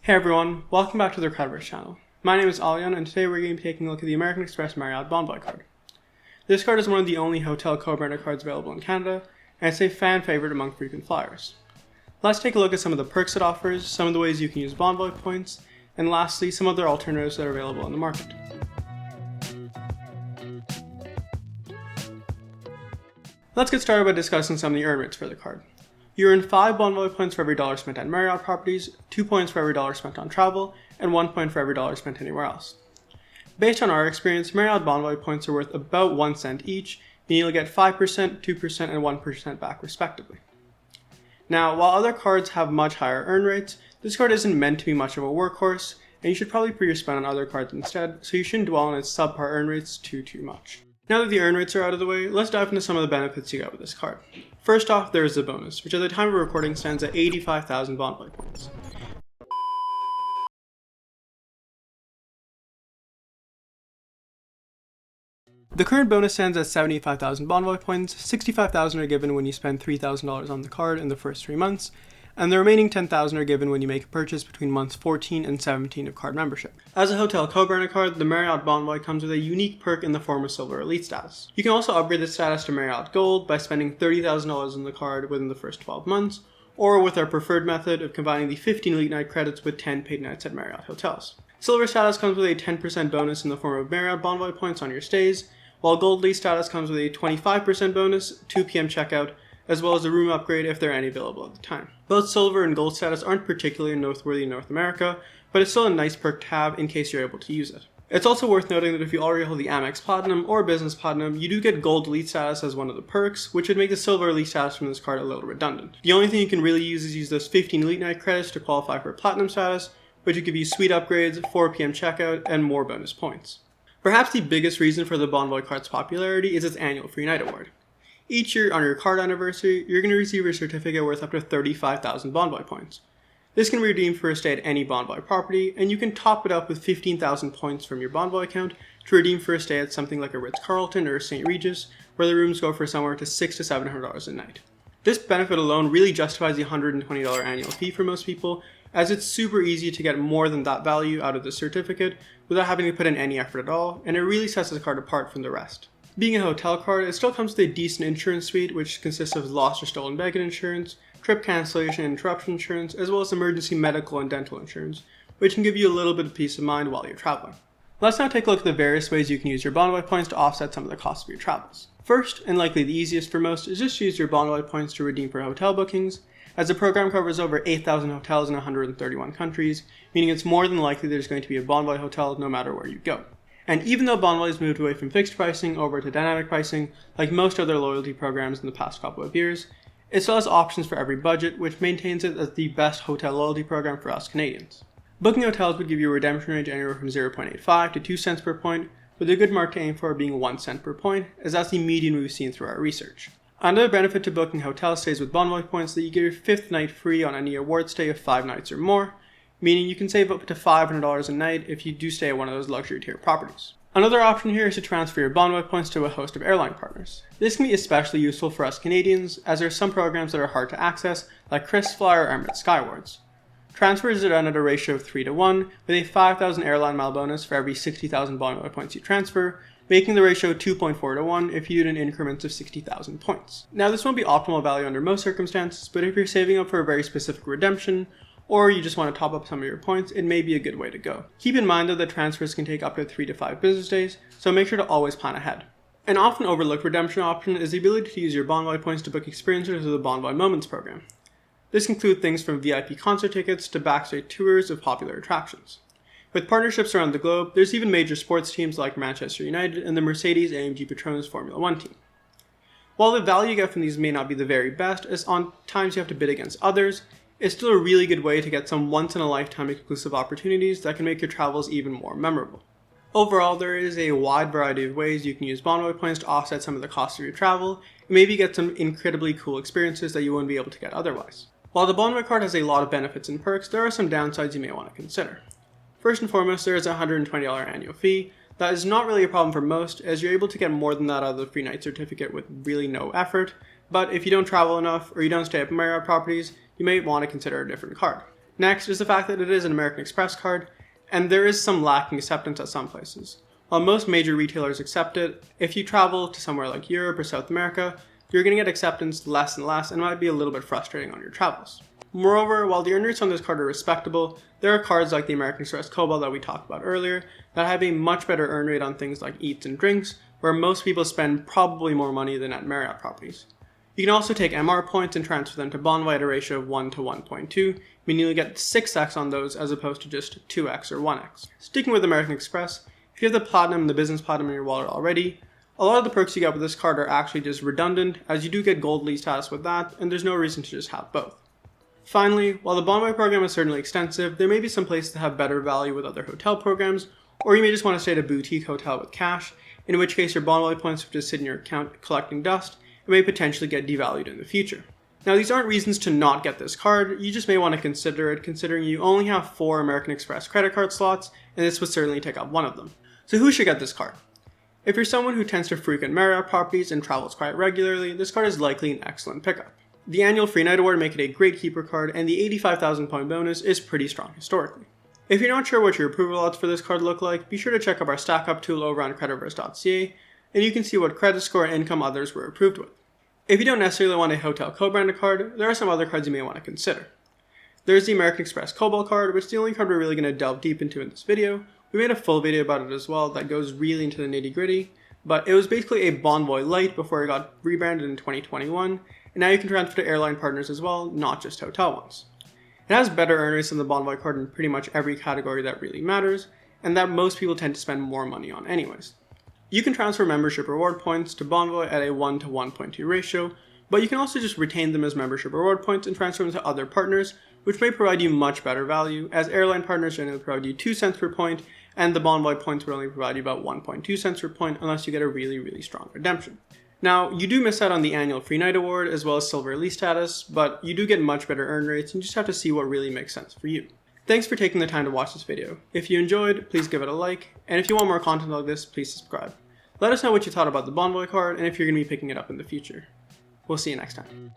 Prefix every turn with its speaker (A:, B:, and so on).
A: Hey everyone, welcome back to the Crediverse channel. My name is Alian, and today we're going to be taking a look at the American Express Marriott Bonvoy card. This card is one of the only hotel co-branded cards available in Canada, and it's a fan favorite among frequent flyers. Let's take a look at some of the perks it offers, some of the ways you can use Bonvoy points, and lastly, some other alternatives that are available in the market. Let's get started by discussing some of the earn rates for the card. You earn 5 Bonvoy points for every dollar spent at Marriott properties, 2 points for every dollar spent on travel, and 1 point for every dollar spent anywhere else. Based on our experience, Marriott Bonvoy points are worth about 1 cent each, meaning you'll get 5%, 2%, and 1% back respectively. Now, while other cards have much higher earn rates, this card isn't meant to be much of a workhorse, and you should probably put your spend on other cards instead, so you shouldn't dwell on its subpar earn rates too much. Now that the earn rates are out of the way, let's dive into some of the benefits you get with this card. First off, there is the bonus, which at the time of recording stands at 85,000 Bonvoy points. The current bonus stands at 75,000 Bonvoy points. 65,000 are given when you spend $3,000 on the card in the first 3 months, and the remaining 10,000 are given when you make a purchase between months 14 and 17 of card membership. As a hotel co-branded card, the Marriott Bonvoy comes with a unique perk in the form of Silver Elite status. You can also upgrade the status to Marriott Gold by spending $30,000 on the card within the first 12 months, or with our preferred method of combining the 15 Elite Night credits with 10 paid nights at Marriott hotels. Silver status comes with a 10% bonus in the form of Marriott Bonvoy points on your stays, while Gold Elite status comes with a 25% bonus, 2 p.m. checkout, as well as a room upgrade if there are any available at the time. Both Silver and Gold status aren't particularly noteworthy in North America, but it's still a nice perk to have in case you're able to use it. It's also worth noting that if you already hold the Amex Platinum or Business Platinum, you do get Gold Elite status as one of the perks, which would make the Silver Elite status from this card a little redundant. The only thing you can really use is use those 15 Elite Night credits to qualify for Platinum status, which would give you suite upgrades, 4 p.m. checkout, and more bonus points. Perhaps the biggest reason for the Bonvoy card's popularity is its annual Free Night Award. Each year on your card anniversary, you're going to receive a certificate worth up to 35,000 Bonvoy points. This can be redeemed for a stay at any Bonvoy property, and you can top it up with 15,000 points from your Bonvoy account to redeem for a stay at something like a Ritz-Carlton or a St. Regis, where the rooms go for somewhere to $600 to $700 a night. This benefit alone really justifies the $120 annual fee for most people, as it's super easy to get more than that value out of the certificate without having to put in any effort at all, and it really sets the card apart from the rest. Being a hotel card, it still comes with a decent insurance suite, which consists of lost or stolen baggage insurance, trip cancellation and interruption insurance, as well as emergency medical and dental insurance, which can give you a little bit of peace of mind while you're traveling. Let's now take a look at the various ways you can use your Bonvoy points to offset some of the costs of your travels. First, and likely the easiest for most, is just to use your Bonvoy points to redeem for hotel bookings, as the program covers over 8,000 hotels in 131 countries, meaning it's more than likely there's going to be a Bonvoy hotel no matter where you go. And even though Bonvoy has moved away from fixed pricing over to dynamic pricing, like most other loyalty programs in the past couple of years, it still has options for every budget, which maintains it as the best hotel loyalty program for us Canadians. Booking hotels would give you a redemption range anywhere from 0.85 to 2 cents per point, with a good mark to aim for being 1 cent per point, as that's the median we've seen through our research. Another benefit to booking hotel stays with Bonvoy points is that you get your 5th night free on any award stay of 5 nights or more, meaning you can save up to $500 a night if you do stay at one of those luxury tier properties. Another option here is to transfer your Bonvoy points to a host of airline partners. This can be especially useful for us Canadians, as there are some programs that are hard to access, like KrisFly or Emirates Skywards. Transfers are done at a ratio of 3 to 1, with a 5,000 airline mile bonus for every 60,000 Bonvoy points you transfer, making the ratio 2.4 to 1 if you do it in increments of 60,000 points. Now, this won't be optimal value under most circumstances, but if you're saving up for a very specific redemption, or you just want to top up some of your points, it may be a good way to go. Keep in mind though that transfers can take up to 3 to 5 business days, so make sure to always plan ahead. An often overlooked redemption option is the ability to use your Bonvoy points to book experiences through the Bonvoy Moments program. This includes things from VIP concert tickets to backstage tours of popular attractions. With partnerships around the globe, there's even major sports teams like Manchester United and the Mercedes-AMG Petronas Formula 1 team. While the value you get from these may not be the very best, as on times you have to bid against others, it's still a really good way to get some once-in-a-lifetime exclusive opportunities that can make your travels even more memorable. Overall, there is a wide variety of ways you can use Bonvoy points to offset some of the costs of your travel, and maybe get some incredibly cool experiences that you wouldn't be able to get otherwise. While the Bonvoy card has a lot of benefits and perks, there are some downsides you may want to consider. First and foremost, there is a $120 annual fee. That is not really a problem for most, as you're able to get more than that out of the free night certificate with really no effort, but if you don't travel enough or you don't stay at Marriott properties, you may want to consider a different card. Next is the fact that it is an American Express card, and there is some lacking acceptance at some places. While most major retailers accept it, if you travel to somewhere like Europe or South America, you're going to get acceptance less and less and might be a little bit frustrating on your travels. Moreover, while the earn rates on this card are respectable, there are cards like the American Express Cobalt that we talked about earlier that have a much better earn rate on things like eats and drinks, where most people spend probably more money than at Marriott properties. You can also take MR points and transfer them to Bonvoy at a ratio of 1 to 1.2, meaning you'll get 6x on those as opposed to just 2x or 1x. Sticking with American Express, if you have the Platinum and the Business Platinum in your wallet already, a lot of the perks you get with this card are actually just redundant, as you do get Gold Elite status with that, and there's no reason to just have both. Finally, while the Bonvoy program is certainly extensive, there may be some places that have better value with other hotel programs, or you may just want to stay at a boutique hotel with cash, in which case your Bonvoy points would just sit in your account collecting dust and may potentially get devalued in the future. Now, these aren't reasons to not get this card, you just may want to consider it considering you only have 4 American Express credit card slots, and this would certainly take up one of them. So who should get this card? If you're someone who tends to frequent Marriott properties and travels quite regularly, this card is likely an excellent pickup. The annual Free Night Award make it a great keeper card, and the 85,000 point bonus is pretty strong historically. If you're not sure what your approval odds for this card look like, be sure to check out our stack up tool over on creditverse.ca, and you can see what credit score and income others were approved with. If you don't necessarily want a hotel co-branded card, there are some other cards you may want to consider. There's the American Express Cobalt card, which is the only card we're really going to delve deep into in this video. We made a full video about it as well that goes really into the nitty gritty, but it was basically a Bonvoy Lite before it got rebranded in 2021, and now you can transfer to airline partners as well, not just hotel ones. It has better earn rates than the Bonvoy card in pretty much every category that really matters, and that most people tend to spend more money on anyways. You can transfer membership reward points to Bonvoy at a 1 to 1.2 ratio, but you can also just retain them as membership reward points and transfer them to other partners, which may provide you much better value, as airline partners generally provide you 2 cents per point, and the Bonvoy points would only provide you about 1.2 cents per point unless you get a really strong redemption. Now, you do miss out on the annual Free Night Award as well as Silver Elite status, but you do get much better earn rates and you just have to see what really makes sense for you. Thanks for taking the time to watch this video. If you enjoyed, please give it a like, and if you want more content like this, please subscribe. Let us know what you thought about the Bonvoy card and if you're going to be picking it up in the future. We'll see you next time.